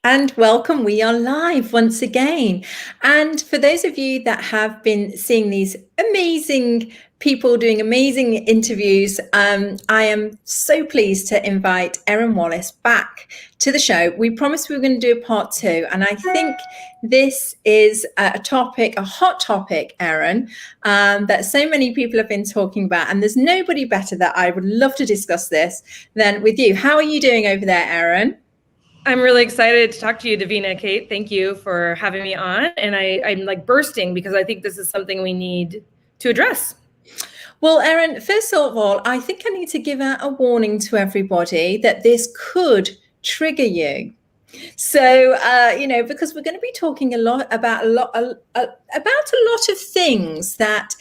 And welcome, we are live once again. And for those of you that have been seeing these amazing people doing amazing interviews, I am so pleased to invite Erin Wallace back to the show. We promised we were going to do a part 2, and I think this is a topic, a hot topic, Erin, that so many people have been talking about, and there's nobody better that I would love to discuss this than with you. How are you doing over there, Erin? I'm really excited to talk to you, Davina, Kate. Thank you for having me on. And I'm like bursting because I think this is something we need to address. Well, Erin, first of all, I think I need to give out a warning to everybody that this could trigger you. So, because we're going to be talking about a lot of things that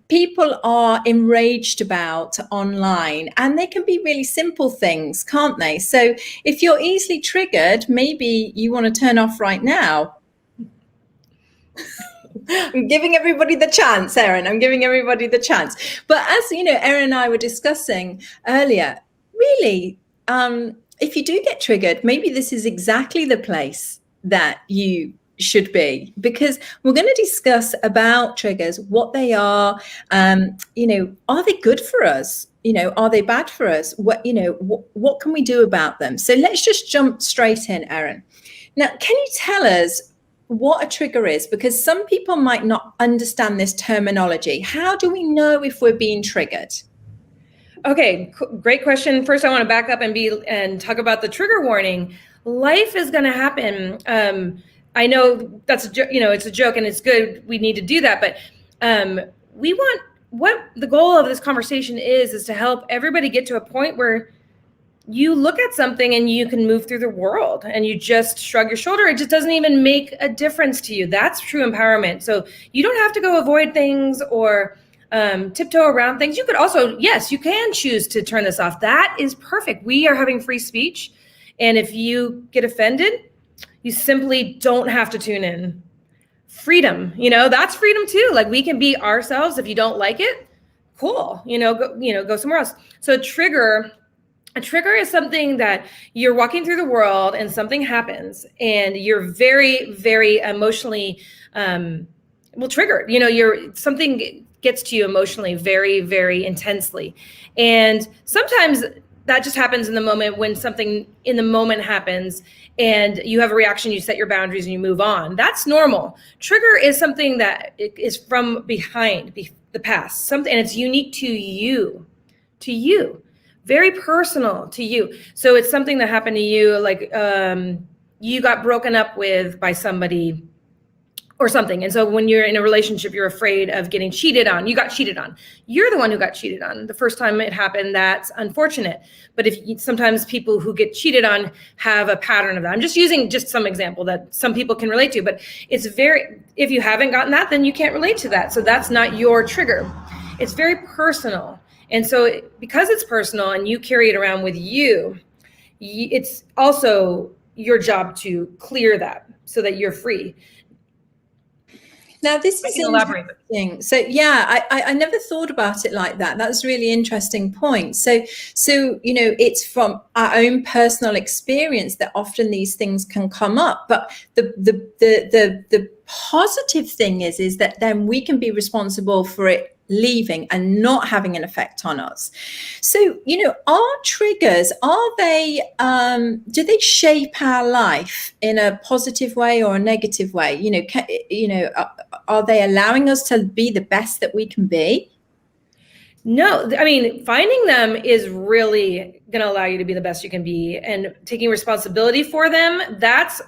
people are enraged about online, and they can be really simple things, can't they? So if you're easily triggered, maybe you want to turn off right now. I'm giving everybody the chance, Erin. I'm giving everybody the chance. But as you know, Erin and I were discussing earlier, really, if you do get triggered, maybe this is exactly the place that you should be, because we're going to discuss about triggers, what they are, are they good for us? Are they bad for us? What can we do about them? So let's just jump straight in, Erin. Now, can you tell us what a trigger is? Because some people might not understand this terminology. How do we know if we're being triggered? Okay, great question. First, I want to back up and talk about the trigger warning. Life is going to happen. I know that's it's a joke and it's good. We need to do that, but what the goal of this conversation is to help everybody get to a point where you look at something and you can move through the world and you just shrug your shoulder. It just doesn't even make a difference to you. That's true empowerment. So you don't have to go avoid things or tiptoe around things. You could also, yes, you can choose to turn this off. That is perfect. We are having free speech. And if you get offended, you simply don't have to tune in. Freedom, that's freedom too. Like, we can be ourselves. If you don't like it, cool, go somewhere else. So a trigger is something that you're walking through the world and something happens and you're very, very emotionally, triggered. Something gets to you emotionally very, very intensely. And sometimes that just happens in the moment when something in the moment happens and you have a reaction, you set your boundaries and you move on. That's normal. Trigger is something that is from behind the past, and it's unique to you, very personal to you. So it's something that happened to you, like you got broken up with by somebody or something. And so when you're in a relationship, you're afraid of getting cheated on. You got cheated on. You're the one who got cheated on. The first time it happened, that's unfortunate. But sometimes people who get cheated on have a pattern of that. I'm just using some example that some people can relate to, but if you haven't gotten that, then you can't relate to that. So that's not your trigger. It's very personal. And so because it's personal and you carry it around with you, it's also your job to clear that so that you're free. Now, this is interesting. So, yeah, I never thought about it like that. That's a really interesting point. So it's from our own personal experience that often these things can come up. But the positive thing is that then we can be responsible for it leaving and not having an effect on us. So, our triggers, do they shape our life in a positive way or a negative way? Are they allowing us to be the best that we can be? No, I mean, finding them is really going to allow you to be the best you can be, and taking responsibility for them, that's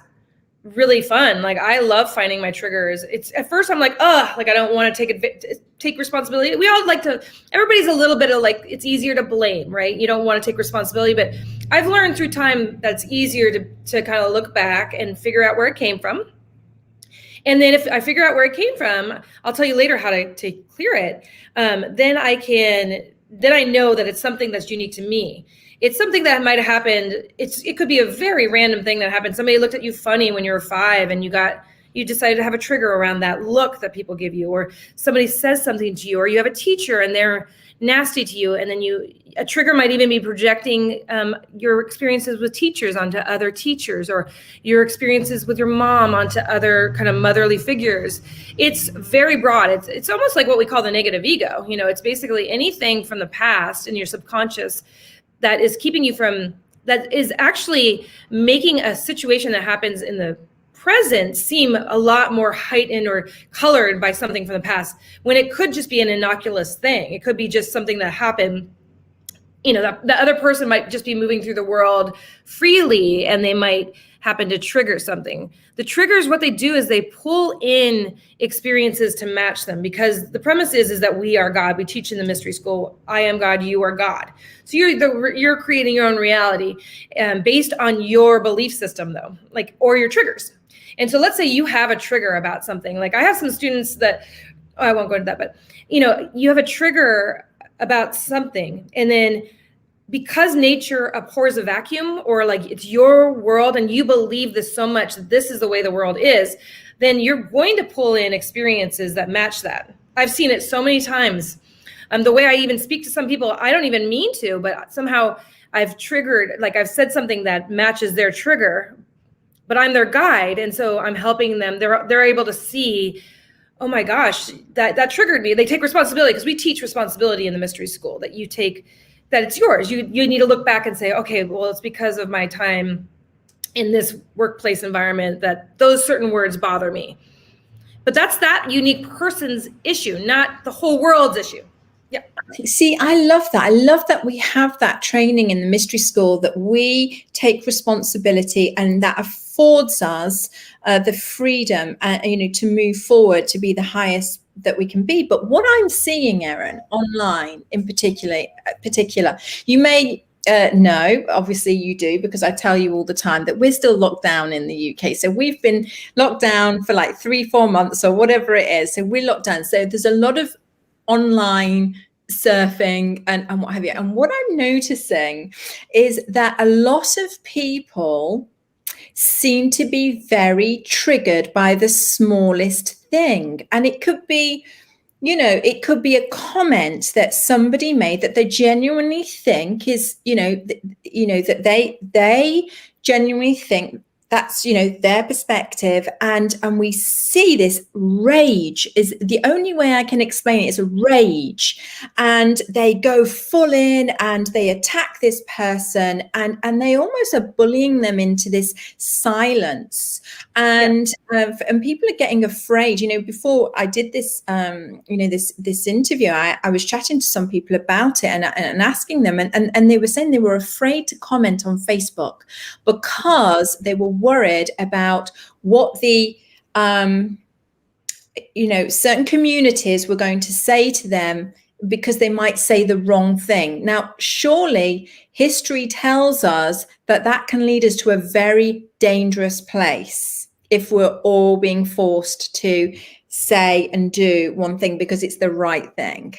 really fun. Like, I love finding my triggers. It's at first I'm like, I don't want to take responsibility. We all everybody's a little bit of like, it's easier to blame, right? You don't want to take responsibility, but I've learned through time that's easier to kind of look back and figure out where it came from. And then if I figure out where it came from, I'll tell you later how to clear it. Then I know that it's something that's unique to me. It's something that might have happened. It could be a very random thing that happened. Somebody looked at you funny when you were 5 and you decided to have a trigger around that look that people give you, or somebody says something to you, or you have a teacher and they're nasty to you. And then a trigger might even be projecting your experiences with teachers onto other teachers, or your experiences with your mom onto other kind of motherly figures. It's very broad. It's almost like what we call the negative ego. It's basically anything from the past in your subconscious that is keeping you from, that is actually making a situation that happens in the present seem a lot more heightened or colored by something from the past, when it could just be an innocuous thing. It could be just something that happened. The other person might just be moving through the world freely, and they might happen to trigger something. The triggers, what they do is they pull in experiences to match them, because the premise is that we are God. We teach in the mystery school, I am God, you are God. So you're creating your own reality based on your belief system, though, or your triggers. And so let's say you have a trigger about something. Like I have some students that, I won't go into that, but you have a trigger about something, and then because nature abhors a vacuum, or it's your world and you believe this so much that this is the way the world is, then you're going to pull in experiences that match that. I've seen it so many times. The way I even speak to some people, I don't even mean to, but somehow I've triggered, I've said something that matches their trigger, but I'm their guide. And so I'm helping them. They're able to see, oh my gosh, that triggered me. They take responsibility, because we teach responsibility in the mystery school, that you take, that it's yours. You need to look back and say, okay, well, it's because of my time in this workplace environment that those certain words bother me. But that's that unique person's issue, not the whole world's issue. Yeah. See, I love that. I love that we have that training in the mystery school, that we take responsibility, and that affords us the freedom, to move forward, to be the highest that we can be. But what I'm seeing, Erin, online in particular, you may know, obviously you do, because I tell you all the time that we're still locked down in the UK. So we've been locked down for 3-4 months or whatever it is. So we're locked down. So there's a lot of online surfing and what have you. And what I'm noticing is that a lot of people seem to be very triggered by the smallest thing. And it could be, it could be a comment that somebody made that they genuinely think is, that they genuinely think that's, their perspective. And we see this rage, is the only way I can explain it, is a rage. And they go full in and they attack this person, and they almost are bullying them into this silence. And people are getting afraid. Before I did this, this interview, I was chatting to some people about it and asking them, and they were saying they were afraid to comment on Facebook because they were worried about what the certain communities were going to say to them, because they might say the wrong thing. Now, surely history tells us that can lead us to a very dangerous place if we're all being forced to say and do one thing because it's the right thing.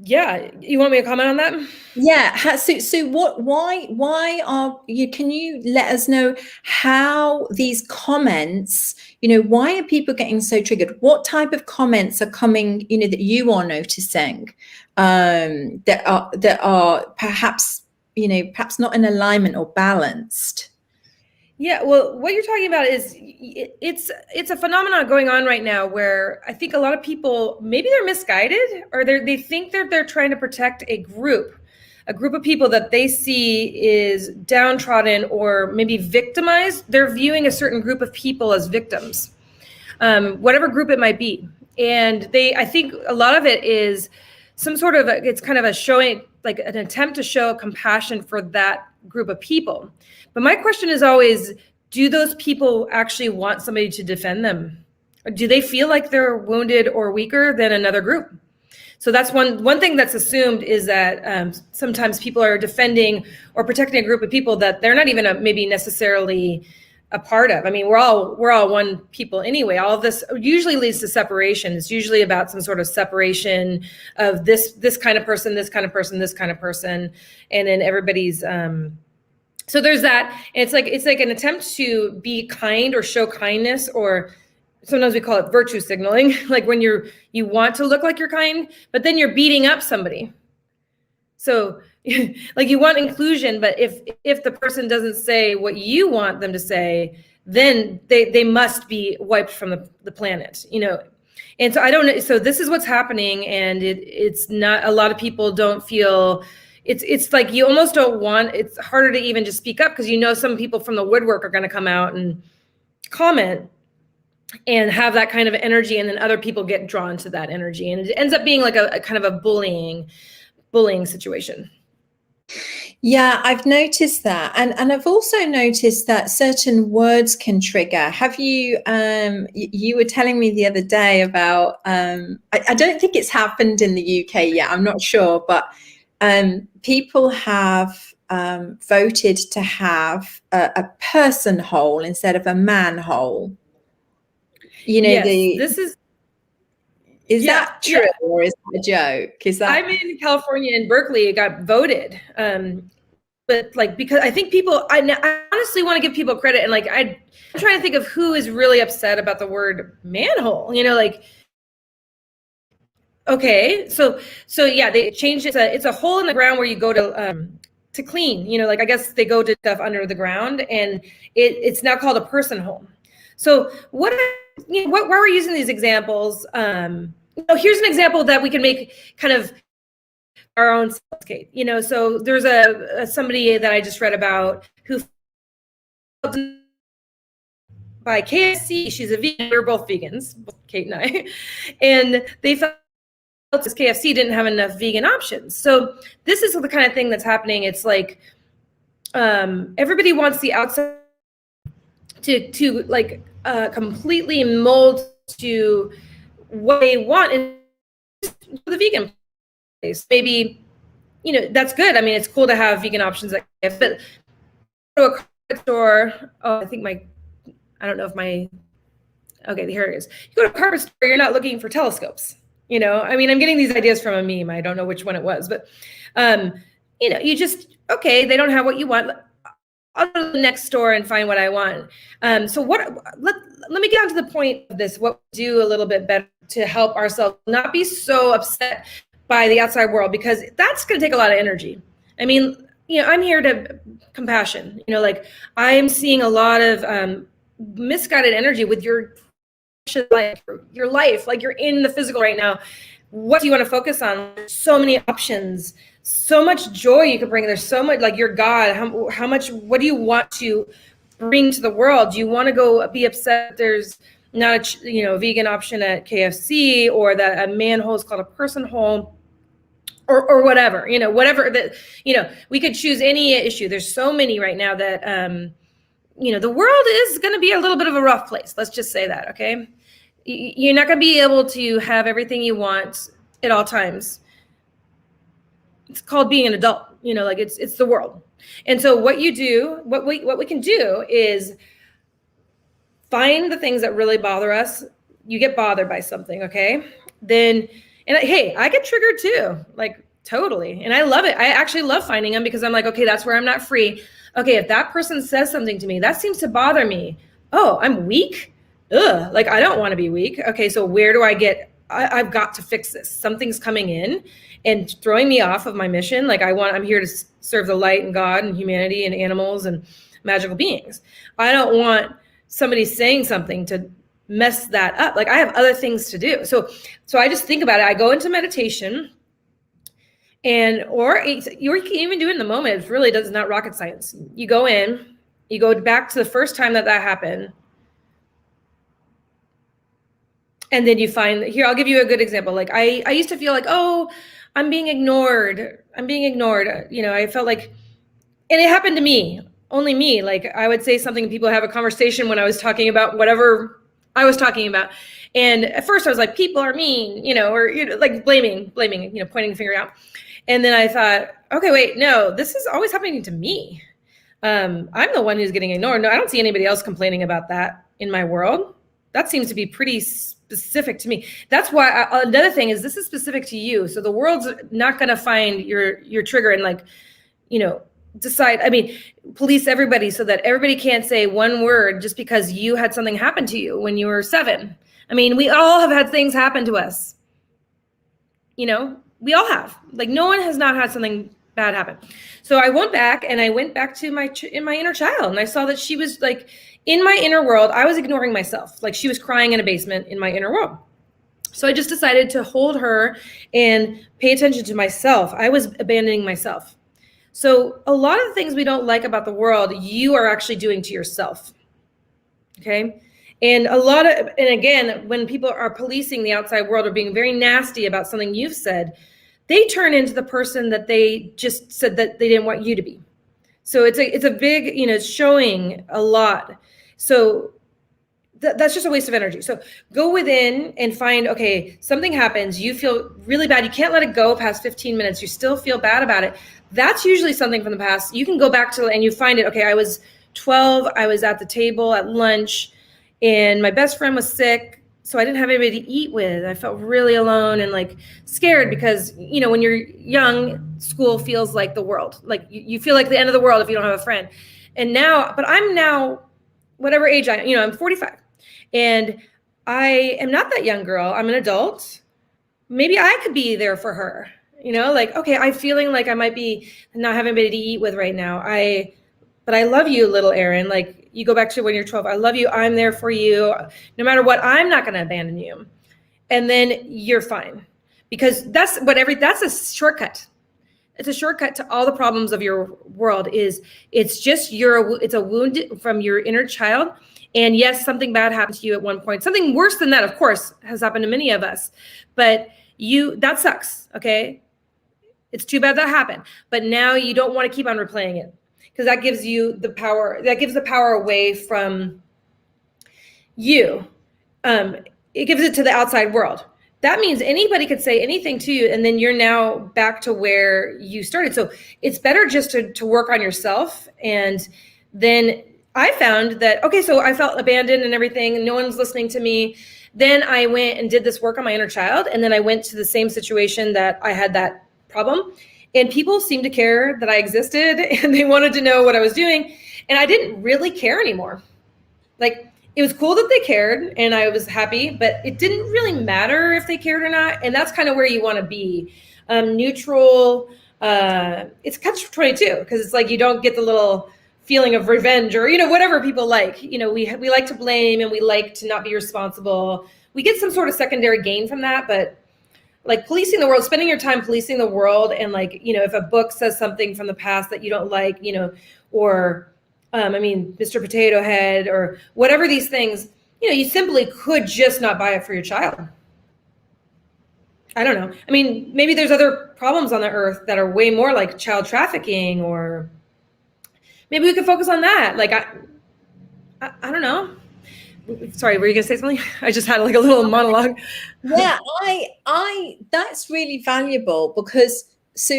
Yeah. You want me to comment on that? Yeah. So why are you, can you let us know how these comments, why are people getting so triggered? What type of comments are coming, that you are noticing, that are perhaps not in alignment or balanced? Yeah, well, what you're talking about is it's a phenomenon going on right now where I think a lot of people, maybe they're misguided, or they think they're trying to protect a group of people that they see is downtrodden or maybe victimized. They're viewing a certain group of people as victims, whatever group it might be. And I think a lot of it is some sort of, it's kind of a showing, like an attempt to show compassion for that group of people. But my question is always, do those people actually want somebody to defend them? Or do they feel like they're wounded or weaker than another group? So that's one thing that's assumed, is that sometimes people are defending or protecting a group of people that they're not even maybe necessarily a part of. I mean, we're all one people anyway. All of this usually leads to separation. It's usually about some sort of separation of this kind of person, this kind of person, this kind of person, and then everybody's. So there's that. It's like an attempt to be kind or show kindness or sometimes we call it virtue signaling, like when you want to look like you're kind, but then you're beating up somebody. So like you want inclusion, but if the person doesn't say what you want them to say, then they must be wiped from the planet, And so I don't know. So this is what's happening, and it's not, a lot of people don't feel, it's like you almost don't want, it's harder to even just speak up, because some people from the woodwork are going to come out and comment and have that kind of energy, and then other people get drawn to that energy, and it ends up being like a kind of a bullying situation. Yeah, I've noticed that. And I've also noticed that certain words can trigger. Have you, you were telling me the other day about, I don't think it's happened in the UK yet, I'm not sure, but people have voted to have a person hole instead of a manhole. Yes, is that true, or is that a joke? I'm in California, in Berkeley, it got voted. But like, because I think people, I honestly want to give people credit, and like, I'm trying to think of who is really upset about the word manhole, like, okay, so yeah, they changed it. It's a hole in the ground where you go to clean, like, I guess they go to stuff under the ground, and it's now called a person hole. So why we're using these examples, here's an example that we can make kind of our own skate, so there's somebody that I just read about who by KFC, she's a vegan, we're both vegans, Kate and I, and they felt this KFC didn't have enough vegan options. So this is the kind of thing that's happening. It's like everybody wants the outside to like completely mold to what they want in the vegan place. Maybe, that's good. I mean, it's cool to have vegan options, but go to a carpet store. Oh, I don't know if okay, here it is. You go to a carpet store, you're not looking for telescopes. I mean, I'm getting these ideas from a meme. I don't know which one it was, but you just, okay, they don't have what you want. I'll go to the next store and find what I want. So let me get on to the point of this, what we do a little bit better to help ourselves not be so upset by the outside world, because that's going to take a lot of energy. I mean, I'm here to compassion, like I'm seeing a lot of misguided energy with your life, like you're in the physical right now. What do you want to focus on? So many options, so much joy you could bring. There's so much, like, your God, how much, what do you want to bring to the world? Do you want to go be upset there's not a vegan option at KFC, or that a manhole is called a person hole, or whatever, whatever that, we could choose any issue. There's so many right now that, the world is going to be a little bit of a rough place. Let's just say that. Okay. You're not going to be able to have everything you want at all times. It's called being an adult, like it's the world. And so what we can do is find the things that really bother us. You get bothered by something. Okay. Then, and hey, I get triggered too, like totally. And I love it. I actually love finding them, because I'm like, okay, that's where I'm not free. Okay. If that person says something to me, that seems to bother me. Oh, I'm weak. Ugh, like, I don't want to be weak. Okay. So where do I've got to fix this. Something's coming in and throwing me off of my mission. Like, I'm here to serve the light and God and humanity and animals and magical beings. I don't want somebody saying something to mess that up. Like, I have other things to do. So I just think about it. I go into meditation, or you can even do it in the moment. It really does not rocket science. You go in, you go back to the first time that happened. And then you find, here, I'll give you a good example. Like, I used to feel like, oh, I'm being ignored. I felt like, and it happened to me, only me. Like, I would say something, people have a conversation when I was talking about whatever I was talking about. And at first I was like, people are mean, or, like blaming, pointing the finger out. And then I thought, okay, wait, no, this is always happening to me. I'm the one who's getting ignored. No, I don't see anybody else complaining about that in my world. That seems to be pretty specific to me. That's why another thing is, this is specific to you. So the world's not going to find your trigger and, like, police everybody so that everybody can't say one word just because you had something happen to you when you were 7. I mean, we all have had things happen to us. You know, we all have. Like, no one has not had something bad happen. So I went back to my inner child, and I saw that she was like, in my inner world, I was ignoring myself. Like, she was crying in a basement in my inner world. So I just decided to hold her and pay attention to myself. I was abandoning myself. So a lot of the things we don't like about the world, you are actually doing to yourself. Okay. And again, when people are policing the outside world or being very nasty about something you've said, they turn into the person that they just said that they didn't want you to be. So it's a big, it's showing a lot. So that's just a waste of energy. So go within and find, okay, something happens. You feel really bad. You can't let it go past 15 minutes. You still feel bad about it. That's usually something from the past. You can go back to and you find it. Okay, I was 12. I was at the table at lunch and my best friend was sick. So I didn't have anybody to eat with. I felt really alone and like scared because, when you're young, school feels like the world. Like you feel like the end of the world if you don't have a friend. But I'm now, whatever age I'm 45. And I am not that young girl. I'm an adult. Maybe I could be there for her, okay, I'm feeling like I might be not having anybody to eat with right now. But I love you, little Erin. Like, you go back to when you're 12. I love you. I'm there for you. No matter what, I'm not going to abandon you. And then you're fine. Because that's a shortcut. It's a shortcut to all the problems of your world. It's a wound from your inner child. And yes, something bad happened to you at one point. Something worse than that, of course, has happened to many of us. But that sucks, okay? It's too bad that happened. But now you don't want to keep on replaying it because that gives you the power. That gives the power away from you. It gives it to the outside world. That means anybody could say anything to you, and then you're now back to where you started. So it's better just to work on yourself. And then I found that, okay, so I felt abandoned and everything, and no one's listening to me. Then I went and did this work on my inner child. And then I went to the same situation that I had that problem. And people seemed to care that I existed and they wanted to know what I was doing. And I didn't really care anymore. Like, it was cool that they cared and I was happy, but it didn't really matter if they cared or not. And that's kind of where you want to be. Neutral. It's catch-22 because it's like you don't get the little feeling of revenge or, whatever people like. We like to blame and we like to not be responsible. We get some sort of secondary gain from that, but like policing the world, spending your time policing the world, and like, if a book says something from the past that you don't like, or Mr. Potato Head or whatever these things, you simply could just not buy it for your child. I don't know. Maybe there's other problems on the earth that are way more like child trafficking, or maybe we could focus on that. Like, I don't know. Sorry, were you gonna say something? I just had like a little monologue. Yeah, I that's really valuable because so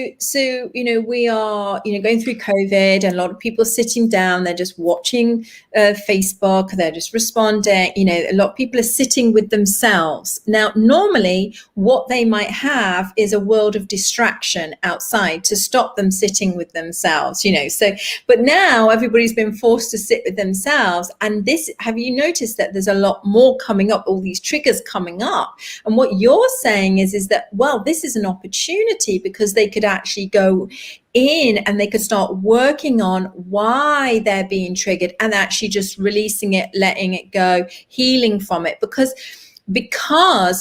we are going through COVID, and a lot of people are sitting down, they're just watching Facebook, they're just responding. A lot of people are sitting with themselves. Now, normally what they might have is a world of distraction outside to stop them sitting with themselves, but now everybody's been forced to sit with themselves. And have you noticed that there's a lot more coming up, all these triggers coming up? And what you're saying is that, well, this is an opportunity because they could actually go in and they could start working on why they're being triggered and actually just releasing it, letting it go, healing from it. Because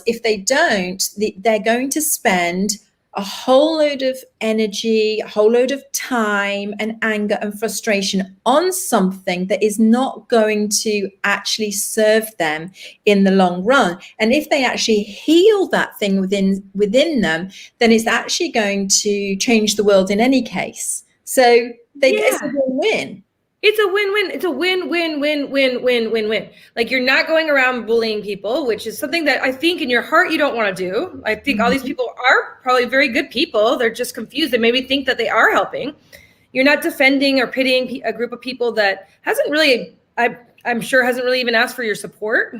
if they don't, they're going to spend a whole load of energy, a whole load of time and anger and frustration on something that is not going to actually serve them in the long run. And if they actually heal that thing within them, then it's actually going to change the world in any case. So it's a win-win. It's a win-win. It's a win-win-win-win-win-win-win. Like, you're not going around bullying people, which is something that I think in your heart you don't want to do. I think all these people are probably very good people. They're just confused. They maybe think that they are helping. You're not defending or pitying a group of people that hasn't really, I'm sure hasn't really even asked for your support.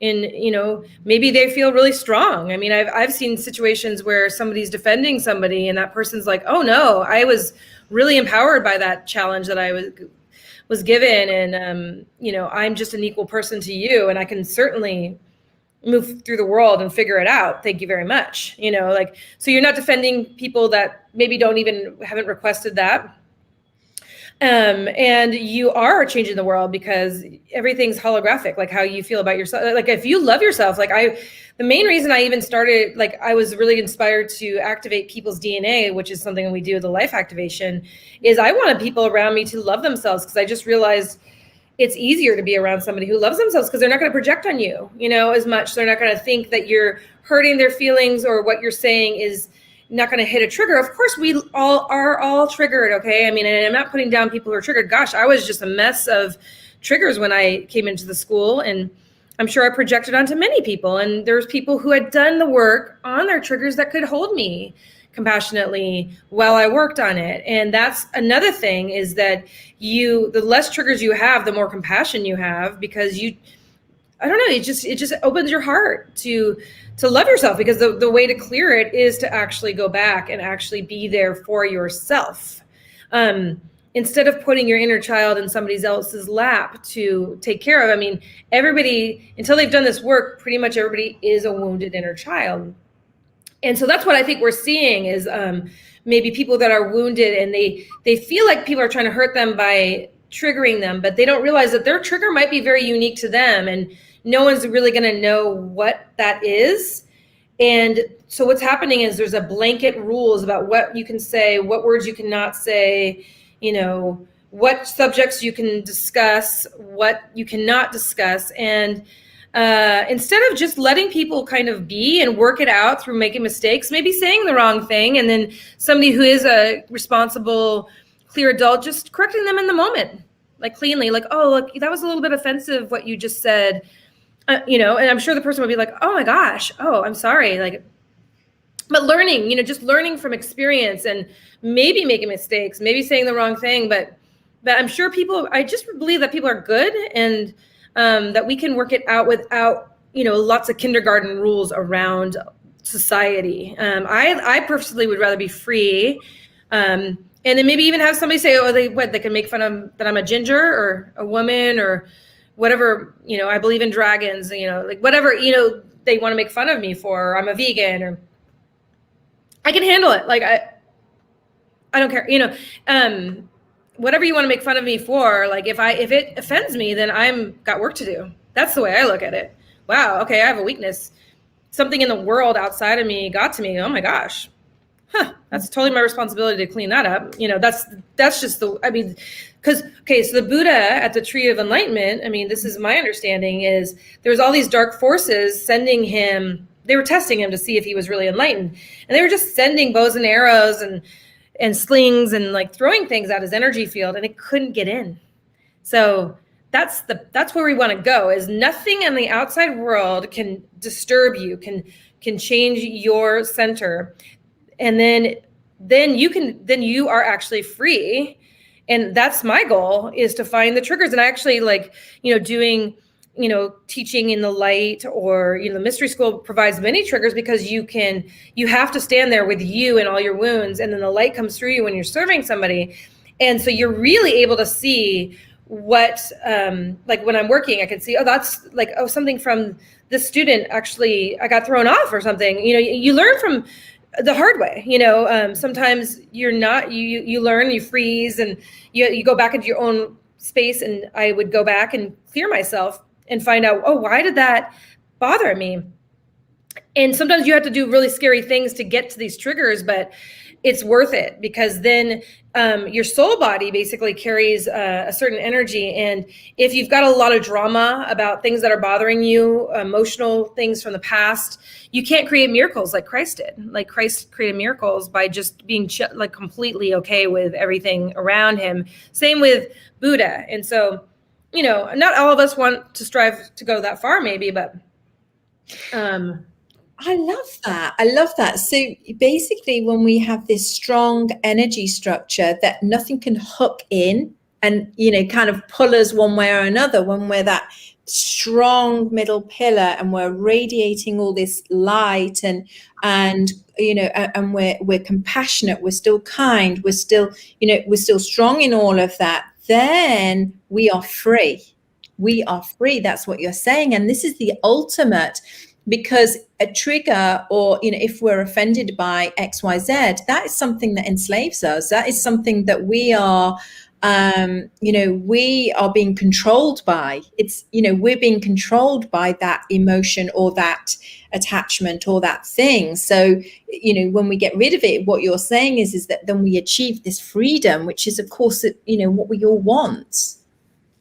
And, maybe they feel really strong. I've seen situations where somebody's defending somebody and that person's like, oh no, I was really empowered by that challenge that I was given. And, I'm just an equal person to you, and I can certainly move through the world and figure it out. Thank you very much. So you're not defending people that maybe haven't requested that. And you are changing the world because everything's holographic, like how you feel about yourself. Like if you love yourself, the main reason I even started, I was really inspired to activate people's DNA, which is something we do, the life activation, is I wanted people around me to love themselves, because I just realized it's easier to be around somebody who loves themselves, because they're not going to project on you, as much. They're not going to think that you're hurting their feelings, or what you're saying is not going to hit a trigger. Of course, we all are triggered. Okay. I mean, and I'm not putting down people who are triggered. Gosh, I was just a mess of triggers when I came into the school, and I'm sure I projected onto many people. And there's people who had done the work on their triggers that could hold me compassionately while I worked on it. And that's another thing, is that the less triggers you have, the more compassion you have, because I don't know, it just opens your heart to love yourself, because the way to clear it is to actually go back and actually be there for yourself. Instead of putting your inner child in somebody else's lap to take care of. I mean, everybody, until they've done this work, pretty much everybody is a wounded inner child. And so that's what I think we're seeing, is maybe people that are wounded, and they feel like people are trying to hurt them by triggering them, but they don't realize that their trigger might be very unique to them, and no one's really going to know what that is. And so what's happening is there's a blanket rules about what you can say, what words you cannot say, what subjects you can discuss, what you cannot discuss. And instead of just letting people kind of be and work it out through making mistakes, maybe saying the wrong thing, and then somebody who is a responsible, clear adult just correcting them in the moment, cleanly, oh, look, that was a little bit offensive what you just said, and I'm sure the person would be like, oh my gosh, oh, I'm sorry, but learning, just learning from experience, and maybe making mistakes, maybe saying the wrong thing, but I'm sure I just believe that people are good, and that we can work it out without, lots of kindergarten rules around society. I personally would rather be free, and then maybe even have somebody say, oh, they can make fun of that I'm a ginger or a woman or whatever, I believe in dragons, whatever, they want to make fun of me for, or I'm a vegan, or I can handle it. I don't care, whatever you want to make fun of me for, if it offends me, then I'm got work to do. That's the way I look at it. Wow. Okay. I have a weakness. Something in the world outside of me got to me. Oh my gosh. That's totally my responsibility to clean that up. That's just so the Buddha at the Tree of Enlightenment, this is my understanding, is there was all these dark forces sending him, they were testing him to see if he was really enlightened. And they were just sending bows and arrows and slings and throwing things at his energy field, and it couldn't get in. So that's where we want to go, is nothing in the outside world can disturb you, can change your center. And then you are actually free. And that's my goal, is to find the triggers. And I actually doing, teaching in the light, or, the mystery school provides many triggers, because you have to stand there with you and all your wounds. And then the light comes through you when you're serving somebody. And so you're really able to see what, when I'm working, I can see, oh, that's something from this student, actually, I got thrown off or something. You learn from the hard way, sometimes you're not, you learn, you freeze, and you go back into your own space. And I would go back and clear myself and find out, oh, why did that bother me? And sometimes you have to do really scary things to get to these triggers, but it's worth it, because then your soul body basically carries a certain energy. And if you've got a lot of drama about things that are bothering you, emotional things from the past, you can't create miracles like Christ did. Christ created miracles by just being completely okay with everything around him. Same with Buddha. And so, not all of us want to strive to go that far, maybe, but I love that. So basically, when we have this strong energy structure that nothing can hook in, and, you know, kind of pull us one way or another, when we're that strong middle pillar and we're radiating all this light, and you know, and we're compassionate, we're still kind, we're still, you know, we're still strong in all of that, then we are free. We are free. That's what you're saying. And this is the ultimate, because a trigger, or, you know, if we're offended by XYZ, that is something that enslaves us. That is something that we are, you know, we are being controlled by. It's, you know, we're being controlled by that emotion or that attachment or that thing. So, you know, when we get rid of it, what you're saying is that then we achieve this freedom, which is, of course, you know, what we all want.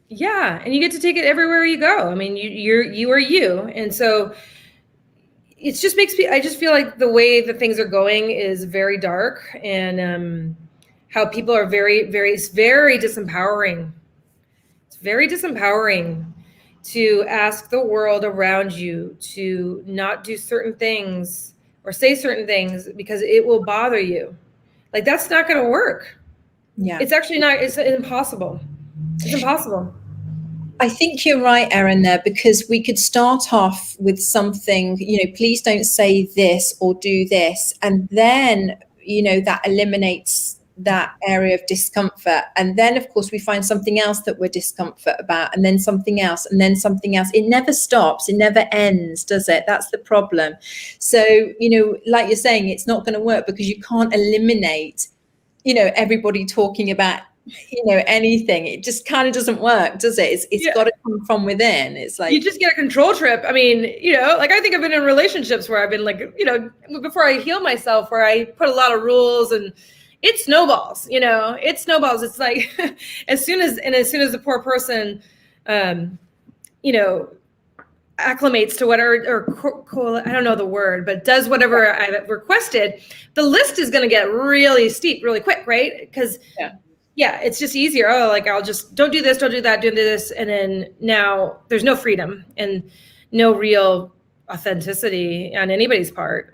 Yeah, and you get to take it everywhere you go. I mean, you are you, and so it just makes me. I just feel like the way that things are going is very dark, and how people are it's very disempowering. It's very disempowering to ask the world around you to not do certain things or say certain things because it will bother you. Like, that's not going to work. Yeah, it's actually not. It's impossible. It's impossible. I think you're right, Erin, there, because we could start off with something, you know, please don't say this or do this. And then, you know, that eliminates that area of discomfort. And then, of course, we find something else that we're discomfort about, and then something else, and then something else. It never stops. It never ends, does it? That's the problem. So, you know, like you're saying, it's not going to work because you can't eliminate, you know, everybody talking about, you know, anything. It just kind of doesn't work, does it? It's got to come from within. It's like, you just get a control trip. I mean, you know, like, I think I've been in relationships where I've been like, you know, before I heal myself, where I put a lot of rules, and it snowballs, you know, it snowballs. It's like, as soon as the poor person, you know, acclimates to whatever, or I don't know the word, but does whatever I've requested, the list is going to get really steep really quick, right? Because yeah, it's just easier. Oh, like, I'll just don't do this, don't do that, do this. And then now there's no freedom and no real authenticity on anybody's part.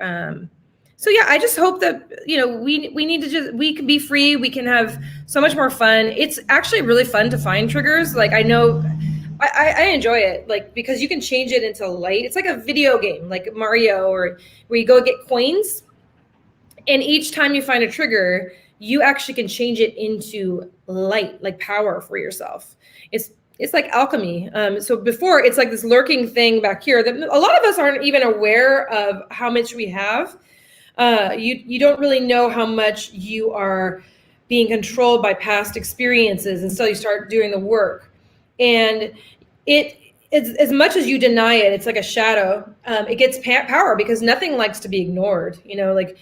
So yeah, I just hope that, you know, we need to we can be free. We can have so much more fun. It's actually really fun to find triggers. Like, I know I enjoy it, like, because you can change it into light. It's like a video game, like Mario, or where you go get coins. And each time you find a trigger, you actually can change it into light, like power for yourself. It's like alchemy. So before, it's like this lurking thing back here that a lot of us aren't even aware of how much we have. You don't really know how much you are being controlled by past experiences until you start doing the work. And it's as much as you deny it, it's like a shadow. It gets power because nothing likes to be ignored, you know, like.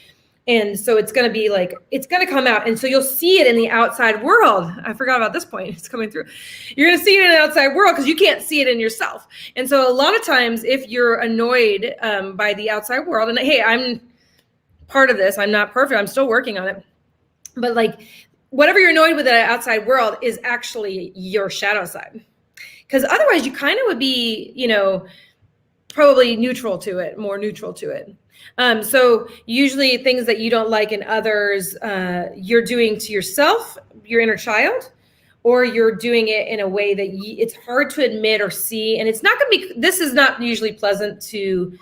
And so it's going to be like, it's going to come out. And so you'll see it in the outside world. I forgot about this point. It's coming through. You're going to see it in the outside world because you can't see it in yourself. And so a lot of times, if you're annoyed by the outside world, and hey, I'm part of this, I'm not perfect, I'm still working on it. But like, whatever you're annoyed with in the outside world is actually your shadow side. Because otherwise you kind of would be, you know, probably neutral to it, more neutral to it. So usually things that you don't like in others, you're doing to yourself, your inner child, or you're doing it in a way that it's hard to admit or see. And it's not going to be, this is not usually pleasant to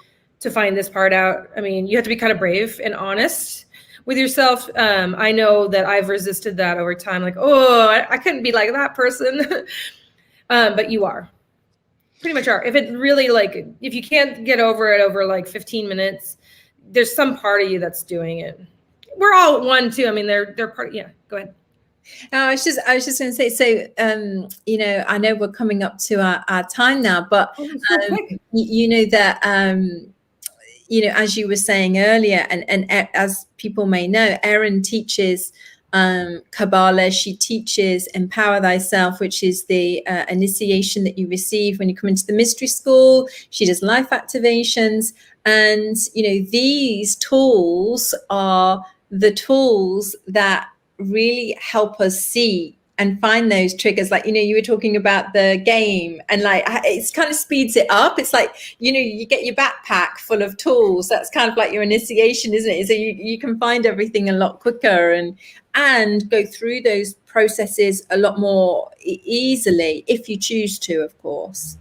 find this part out. I mean, you have to be kind of brave and honest with yourself. I know that I've resisted that over time. Like, oh, I couldn't be like that person. But you are. Pretty much are. If it really, like, if you can't get over it over like 15 minutes, there's some part of you that's doing it. We're all one too. I mean, they're part. Yeah, go ahead. I was just going to say, so, you know, I know we're coming up to our time now, but, you know, that, you know, as you were saying earlier, and as people may know, Erin teaches Kabbalah. She teaches Empower Thyself, which is the initiation that you receive when you come into the mystery school. She does life activations. And, you know, these tools are the tools that really help us see and find those triggers. Like, you know, you were talking about the game, and like, it's kind of speeds it up. It's like, you know, you get your backpack full of tools. That's kind of like your initiation, isn't it? So you can find everything a lot quicker. and go through those processes a lot more easily if you choose to, of course.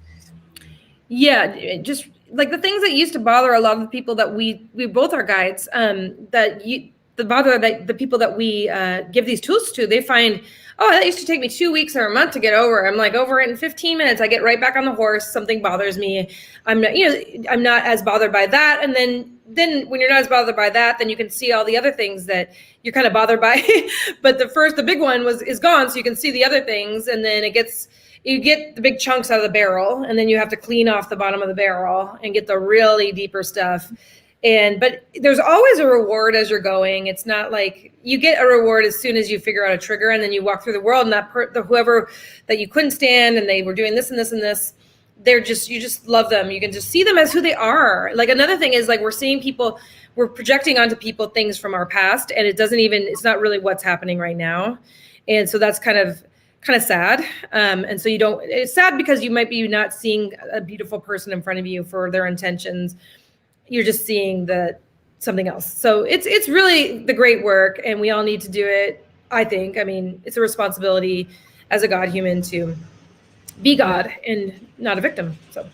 Yeah, just like the things that used to bother a lot of the people that we both are guides, the people that we give these tools to, they find, oh, that used to take me 2 weeks or a month to get over. I'm like over it in 15 minutes. I get right back on the horse. Something bothers me. I'm not as bothered by that. And then when you're not as bothered by that, then you can see all the other things that you're kind of bothered by. But the big one is gone. So you can see the other things. And then you get the big chunks out of the barrel, and then you have to clean off the bottom of the barrel and get the really deeper stuff. But there's always a reward as you're going. It's not like you get a reward as soon as you figure out a trigger, and then you walk through the world, and whoever that you couldn't stand and they were doing this and this and this, you just love them. You can just see them as who they are. Like another thing is like we're projecting onto people things from our past, and it's not really what's happening right now. And so that's kind of sad. And so it's sad because you might be not seeing a beautiful person in front of you for their intentions. You're just seeing something else. So it's really the great work, and we all need to do it. I think, it's a responsibility as a God human to be God and not a victim. So.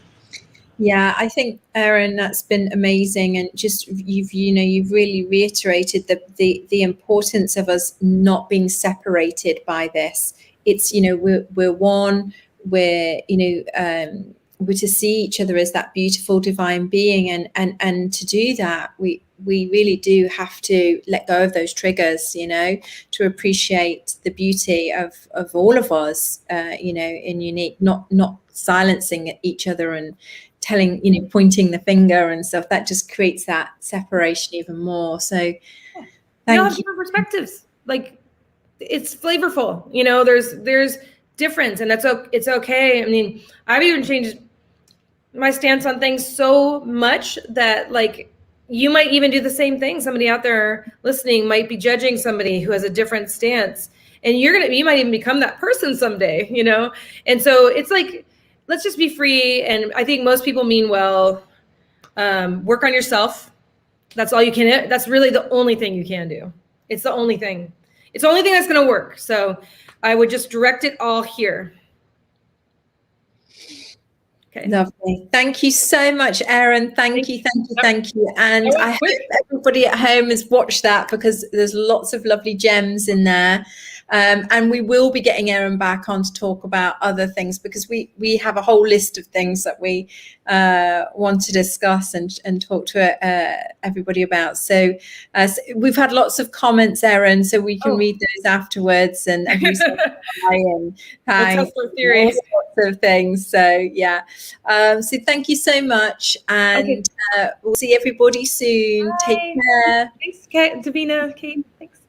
Yeah, I think, Erin, that's been amazing, and just you've really reiterated the importance of us not being separated by this. It's we're one. We're to see each other as that beautiful divine being, and to do that, we really do have to let go of those triggers, to appreciate the beauty of all of us, in unique, not silencing each other and telling, pointing the finger and stuff. That just creates that separation even more. So we all have different perspectives. Like, it's flavorful, there's difference, and it's okay. I've even changed my stance on things so much that, like, you might even do the same thing. Somebody out there listening might be judging somebody who has a different stance, and you might even become that person someday, And so it's like, let's just be free. And I think most people mean well. Work on yourself. That's all you can. That's really the only thing you can do. It's the only thing. It's the only thing that's going to work. So I would just direct it all here. Okay. Lovely. Thank you so much, Erin. Thank you. And I hope everybody at home has watched that, because there's lots of lovely gems in there. And we will be getting Erin back on to talk about other things, because we have a whole list of things that we want to discuss and talk to everybody about. So we've had lots of comments, Erin, so we can read those afterwards, and who's and all sorts of things. So yeah. So thank you so much, and we'll see everybody soon. Bye. Take care. Thanks, Davina. Kate, thanks.